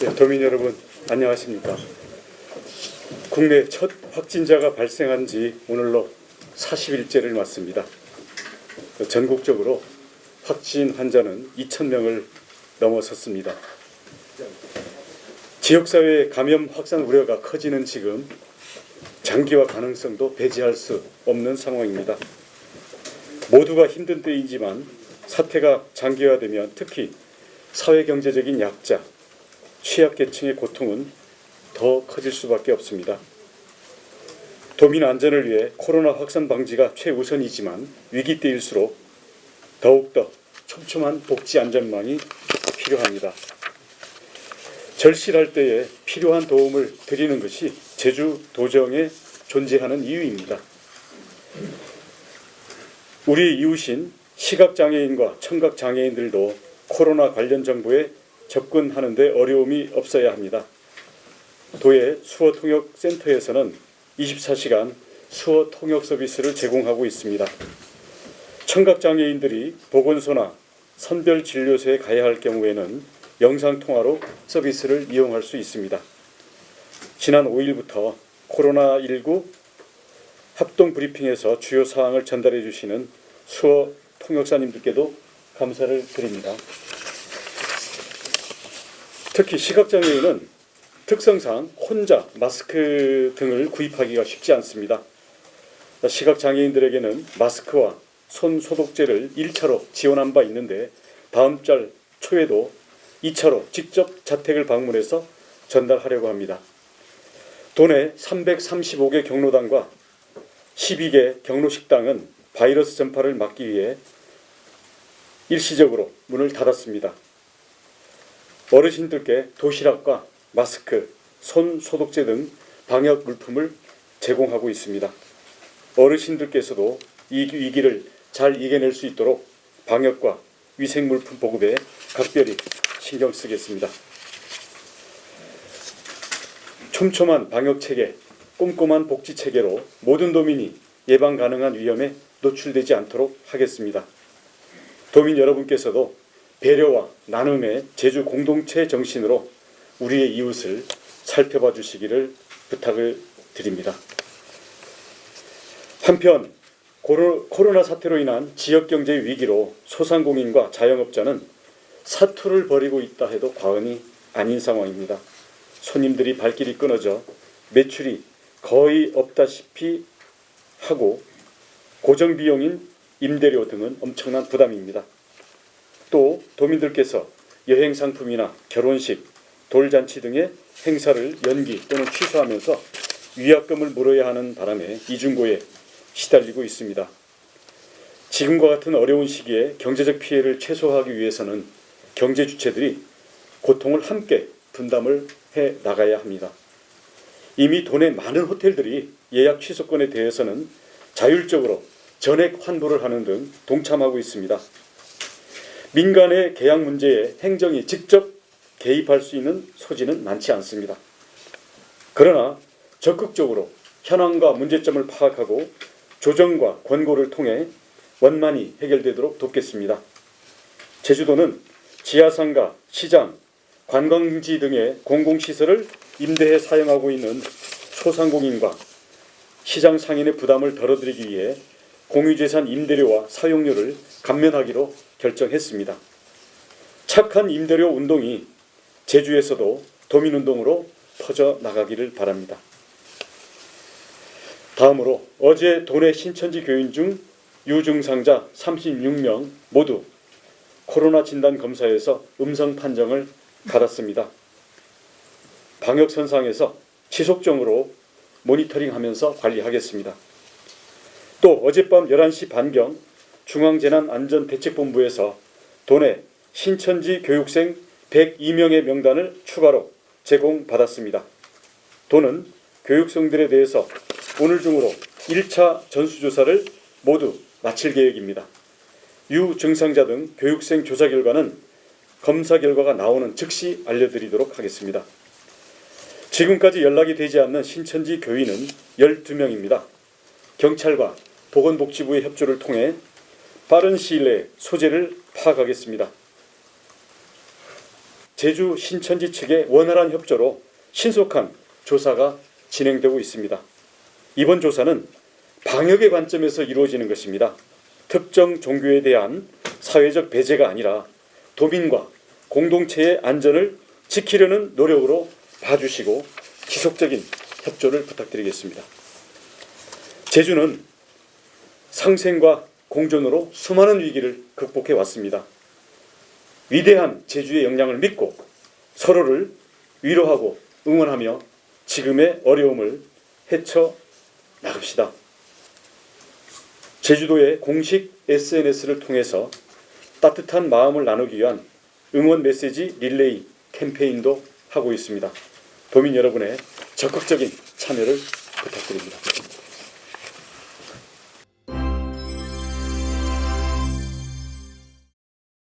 네, 도민 여러분 안녕하십니까. 국내 첫 확진자가 발생한 지 오늘로 40일째를 맞습니다. 전국적으로 확진 환자는 2,000명을 넘어섰습니다. 지역사회의 감염 확산 우려가 커지는 지금 장기화 가능성도 배제할 수 없는 상황입니다. 모두가 힘든 때이지만 사태가 장기화되면 특히 사회경제적인 약자, 취약계층의 고통은 더 커질 수밖에 없습니다. 도민 안전을 위해 코로나 확산 방지가 최우선이지만 위기 때일수록 더욱더 촘촘한 복지 안전망이 필요합니다. 절실할 때에 필요한 도움을 드리는 것이 제주도정에 존재하는 이유입니다. 우리 이웃인 시각장애인과 청각장애인들도 코로나 관련 정보에 접근하는 데 어려움이 없어야 합니다. 도의 수어통역센터에서는 24시간 수어통역 서비스를 제공하고 있습니다. 청각장애인들이 보건소나 선별진료소에 가야 할 경우에는 영상통화로 서비스를 이용할 수 있습니다. 지난 5일부터 코로나19 합동브리핑에서 주요 사항을 전달해 주시는 수어통역사님들께도 감사를 드립니다. 특히 시각장애인은 특성상 혼자 마스크 등을 구입하기가 쉽지 않습니다. 시각장애인들에게는 마스크와 손 소독제를 1차로 지원한 바 있는데 다음 달 초에도 2차로 직접 자택을 방문해서 전달하려고 합니다. 도내 335개 경로당과 12개 경로식당은 바이러스 전파를 막기 위해 일시적으로 문을 닫았습니다. 어르신들께 도시락과 마스크, 손 소독제 등 방역 물품을 제공하고 있습니다. 어르신들께서도 이 위기를 잘 이겨낼 수 있도록 방역과 위생물품 보급에 각별히 신경 쓰겠습니다. 촘촘한 방역체계, 꼼꼼한 복지체계로 모든 도민이 예방 가능한 위험에 노출되지 않도록 하겠습니다. 도민 여러분께서도 배려와 나눔의 제주 공동체 정신으로 우리의 이웃을 살펴봐 주시기를 부탁을 드립니다. 한편 코로나 사태로 인한 지역경제 위기로 소상공인과 자영업자는 사투를 벌이고 있다 해도 과언이 아닌 상황입니다. 손님들이 발길이 끊어져 매출이 거의 없다시피 하고 고정비용인 임대료 등은 엄청난 부담입니다. 또 도민들께서 여행상품이나 결혼식, 돌잔치 등의 행사를 연기 또는 취소하면서 위약금을 물어야 하는 바람에 이중고에 시달리고 있습니다. 지금과 같은 어려운 시기에 경제적 피해를 최소화하기 위해서는 경제 주체들이 고통을 함께 분담을 해 나가야 합니다. 이미 도내 많은 호텔들이 예약 취소권에 대해서는 자율적으로 전액 환불을 하는 등 동참하고 있습니다. 민간의 계약 문제에 행정이 직접 개입할 수 있는 소지는 많지 않습니다. 그러나 적극적으로 현황과 문제점을 파악하고 조정과 권고를 통해 원만히 해결되도록 돕겠습니다. 제주도는 지하상가, 시장, 관광지 등의 공공시설을 임대해 사용하고 있는 소상공인과 시장 상인의 부담을 덜어드리기 위해 공유재산 임대료와 사용료를 감면하기로 결정했습니다. 착한 임대료 운동이 제주에서도 도민운동으로 퍼져나가기를 바랍니다. 다음으로 어제 도내 신천지 교인 중 유증상자 36명 모두 코로나 진단 검사에서 음성 판정을 받았습니다. 방역선상에서 지속적으로 모니터링하면서 관리하겠습니다. 또 어젯밤 11시 반경 중앙재난안전대책본부에서 도내 신천지 교육생 102명의 명단을 추가로 제공받았습니다. 도는 교육생들에 대해서 오늘 중으로 1차 전수조사를 모두 마칠 계획입니다. 유증상자 등 교육생 조사 결과는 검사 결과가 나오는 즉시 알려드리도록 하겠습니다. 지금까지 연락이 되지 않는 신천지 교인은 12명입니다. 경찰과 보건복지부의 협조를 통해 빠른 시일 내에 소재를 파악하겠습니다. 제주 신천지 측의 원활한 협조로 신속한 조사가 진행되고 있습니다. 이번 조사는 방역의 관점에서 이루어지는 것입니다. 특정 종교에 대한 사회적 배제가 아니라 도민과 공동체의 안전을 지키려는 노력으로 봐주시고 지속적인 협조를 부탁드리겠습니다. 제주는 상생과 공존으로 수많은 위기를 극복해 왔습니다. 위대한 제주의 역량을 믿고 서로를 위로하고 응원하며 지금의 어려움을 헤쳐 나갑시다. 제주도의 공식 SNS를 통해서 따뜻한 마음을 나누기 위한 응원 메시지 릴레이 캠페인도 하고 있습니다. 도민 여러분의 적극적인 참여를 부탁드립니다.